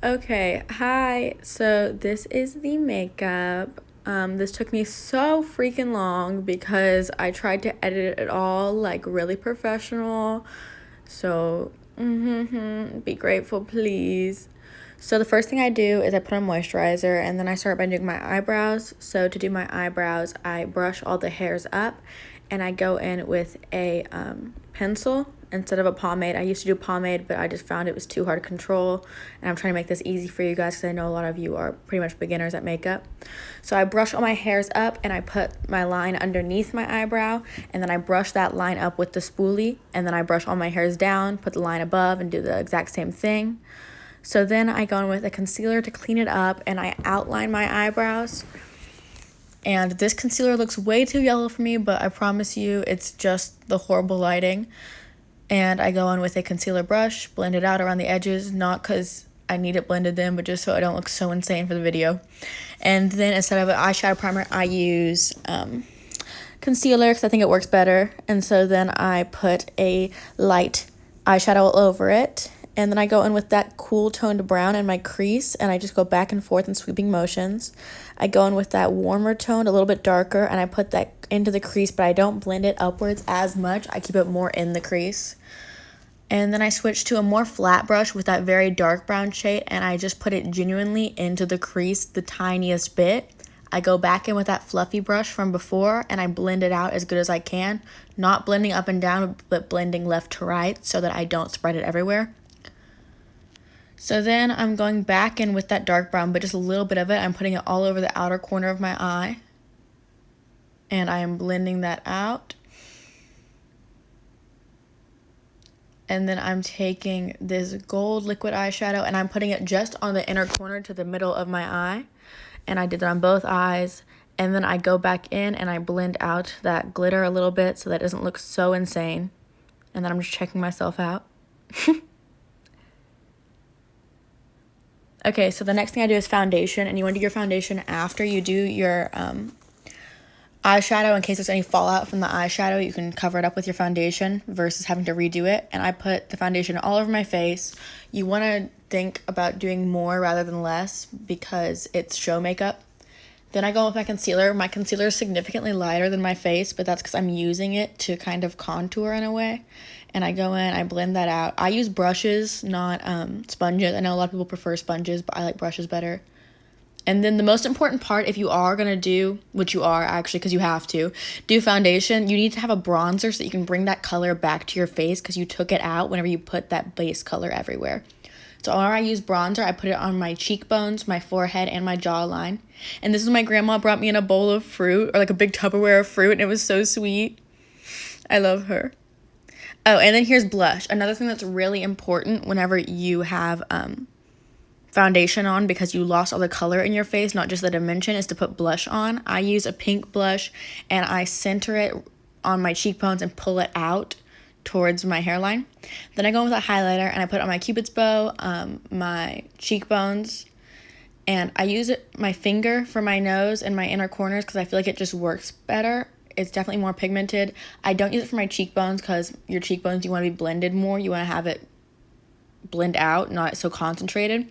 Okay, hi. So this is the makeup. This took me so freaking long because I tried to edit it all like really professional. So, be grateful, please. So the first thing I do is I put on moisturizer and then I start by doing my eyebrows. So to do my eyebrows, I brush all the hairs up and I go in with a pencil instead of a pomade. I used to do pomade, but I just found it was too hard to control, and I'm trying to make this easy for you guys because I know a lot of you are pretty much beginners at makeup. So I brush all my hairs up and I put my line underneath my eyebrow, and then I brush that line up with the spoolie, and then I brush all my hairs down, put the line above, and do the exact same thing. So then I go in with a concealer to clean it up, and I outline my eyebrows. And this concealer looks way too yellow for me, but I promise you it's just the horrible lighting. And I go in with a concealer brush, blend it out around the edges, not because I need it blended in, but just so I don't look so insane for the video. And then instead of an eyeshadow primer, I use concealer because I think it works better. And so then I put a light eyeshadow all over it. And then I go in with that cool toned brown in my crease, and I just go back and forth in sweeping motions. I go in with that warmer tone, a little bit darker, and I put that into the crease, but I don't blend it upwards as much. I keep it more in the crease. And then I switch to a more flat brush with that very dark brown shade, and I just put it genuinely into the crease the tiniest bit. I go back in with that fluffy brush from before, and I blend it out as good as I can, not blending up and down, but blending left to right so that I don't spread it everywhere. So then I'm going back in with that dark brown, but just a little bit of it. I'm putting it all over the outer corner of my eye, and I am blending that out. And then I'm taking this gold liquid eyeshadow and I'm putting it just on the inner corner to the middle of my eye. And I did that on both eyes. And then I go back in and I blend out that glitter a little bit so that it doesn't look so insane. And then I'm just checking myself out. Okay, so the next thing I do is foundation. And you want to do your foundation after you do your eyeshadow. In case there's any fallout from the eyeshadow, you can cover it up with your foundation versus having to redo it. And I put the foundation all over my face. You want to think about doing more rather than less because it's show makeup. Then I go with my concealer. My concealer is significantly lighter than my face, but that's because I'm using it to kind of contour in a way. And I go in, I blend that out. I use brushes, not sponges. I know a lot of people prefer sponges, but I like brushes better. And then the most important part, if you are going to do, which you are actually because you have to, do foundation, you need to have a bronzer so that you can bring that color back to your face because you took it out whenever you put that base color everywhere. So when I use bronzer, I put it on my cheekbones, my forehead, and my jawline. And this is my grandma brought me in a bowl of fruit, or like a big Tupperware of fruit, and it was so sweet. I love her. Oh, and then here's blush. Another thing that's really important whenever you have foundation on because you lost all the color in your face, not just the dimension, is to put blush on. I use a pink blush and I center it on my cheekbones and pull it out towards my hairline. Then I go in with a highlighter and I put it on my cupid's bow, my cheekbones, and I use my finger for my nose and my inner corners because I feel like it just works better. It's definitely more pigmented. I don't use it for my cheekbones because your cheekbones, you want to be blended more. You want to have it blend out, not so concentrated.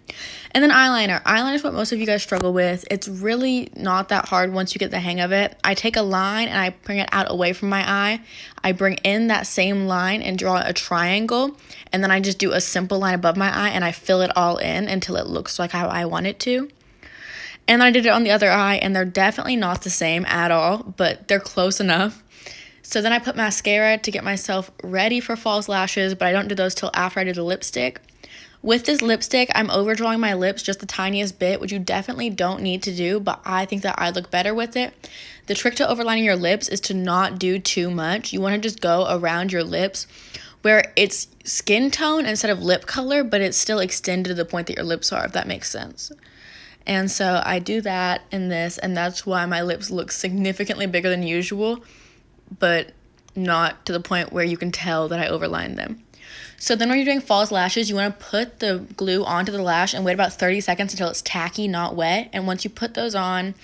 And then eyeliner. Eyeliner is what most of you guys struggle with. It's really not that hard once you get the hang of it. I take a line and I bring it out away from my eye. I bring in that same line and draw a triangle. And then I just do a simple line above my eye and I fill it all in until it looks like how I want it to. And I did it on the other eye and they're definitely not the same at all, but they're close enough. So then I put mascara to get myself ready for false lashes, but I don't do those till after I do the lipstick. With this lipstick, I'm overdrawing my lips just the tiniest bit, which you definitely don't need to do, but I think that I look better with it. The trick to overlining your lips is to not do too much. You want to just go around your lips where it's skin tone instead of lip color, but it's still extended to the point that your lips are, if that makes sense. And so I do that in this, and that's why my lips look significantly bigger than usual, but not to the point where you can tell that I overlined them. So then when you're doing false lashes, you want to put the glue onto the lash and wait about 30 seconds until it's tacky, not wet. And once you put those on,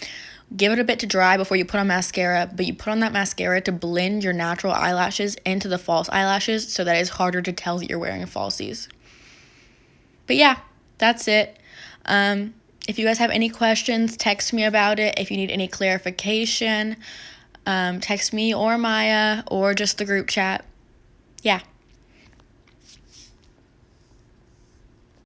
give it a bit to dry before you put on mascara, but you put on that mascara to blend your natural eyelashes into the false eyelashes so that it's harder to tell that you're wearing falsies. But yeah, that's it. If you guys have any questions, text me about it. If you need any clarification, text me or Maya or just the group chat. Yeah.